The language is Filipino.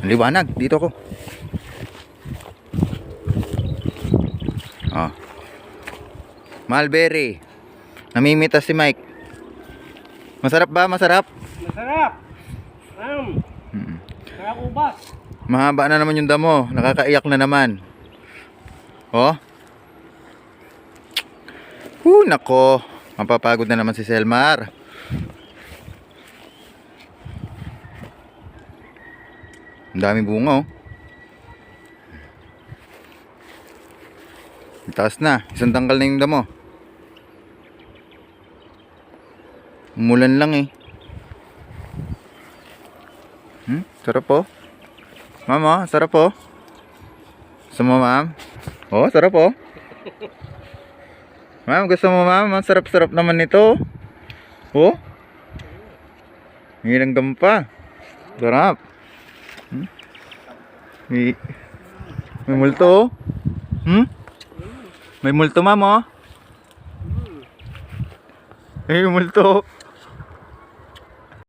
Liwanag, dito ako. Oh. Mulberry. Namimitas si Mike. Masarap ba? Masarap? Masarap. Sarap ubas. Mahaba na naman yung damo. Nakakaiyak na naman. Oh. Nako. Mapapagod na naman si Selmar. Ang daming bunga, oh. Taas na. Isang tangkal na yung damo. Umulan lang eh. Sarap po. Mama, sarap po. Gusto mo, ma'am? Oh, sarap po. Ma'am, gusto mo, ma'am? Ang sarap-sarap naman nito. Oh. May langgam pa. Sarap. May multo, oh. May multo, ma'am, oh. May multo.